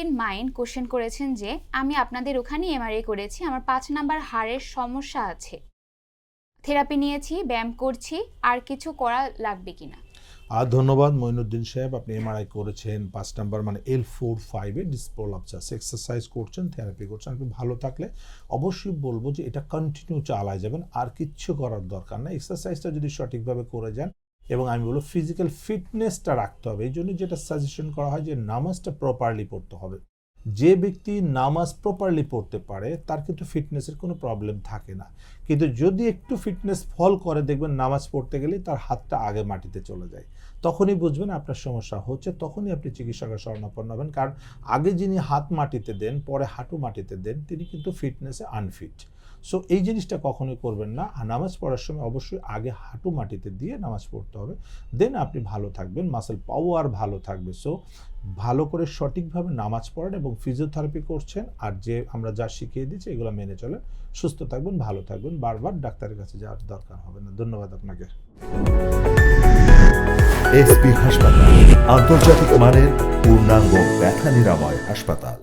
In mind question করেছেন যে আমি আপনাদের ওখানে এমআরআই করেছি, আমার 5 নাম্বার হাড়ের সমস্যা আছে, থেরাপি নিয়েছি, ব্যায়াম করছি, আর কিছু করা লাগবে কিনা? ধন্যবাদ মঈনুদ্দিন সাহেব, আপনি এমআরআই করেছেন 5 নাম্বার মানে L4-5 এ ডিস্ক প্রলাপসাস, এক্সারসাইজ করছেন, থেরাপি করছেন, আপনি ভালো থাকলে অবশ্যই বলবো যে এটা কন্টিনিউ চালায় যাবেন, আর কিচ্ছু করার দরকার না। এক্সারসাইজটা যদি সঠিকভাবে করে যান এবং আমি বলবো ফিজিক্যাল ফিটনেসটা রাখতে হবে, এই জন্য যেটা সাজেশন করা হয় যে নামাজটা প্রপারলি পড়তে হবে। যে ব্যক্তি নামাজ প্রপারলি পড়তে পারে তার কিন্তু ফিটনেসের কোনো প্রবলেম থাকে না, কিন্তু যদি একটু ফিটনেস ফল করে দেখবেন নামাজ পড়তে গেলে তার হাতটা আগে মাটিতে চলে যায়, তখনই বুঝবেন আপনার সমস্যা হচ্ছে, তখনই আপনি চিকিৎসকের শরণাপন্ন হবেন। কারণ আগে যিনি হাত মাটিতে দেন পরে হাঁটু মাটিতে দেন তিনি কিন্তু ফিটনেসে আনফিট। সো এই জিনিসটা কখনোই করবেন না। আর নামাজ পড়ার সময় অবশ্যই আগে হাঁটু মাটিতে দিয়ে নামাজ পড়তে হবে, দেন আপনি ভালো থাকবেন, মাসেল পাওয়ার ভালো থাকবে। সো ভালো করে সঠিকভাবে নামাজ পড়েন এবং ফিজিওথেরাপি করছেন, আর যে আমরা যা শিখিয়ে দিচ্ছি এগুলো মেনে চলেন, সুস্থ থাকবেন, ভালো থাকবেন, বারবার ডাক্তারের কাছে যাওয়ার দরকার হবে না। ধন্যবাদ আপনাকে। এসপি হাসপাতাল, আন্তর্জাতিক মানের পূর্ণাঙ্গ ব্যথা নিরাময় হাসপাতাল।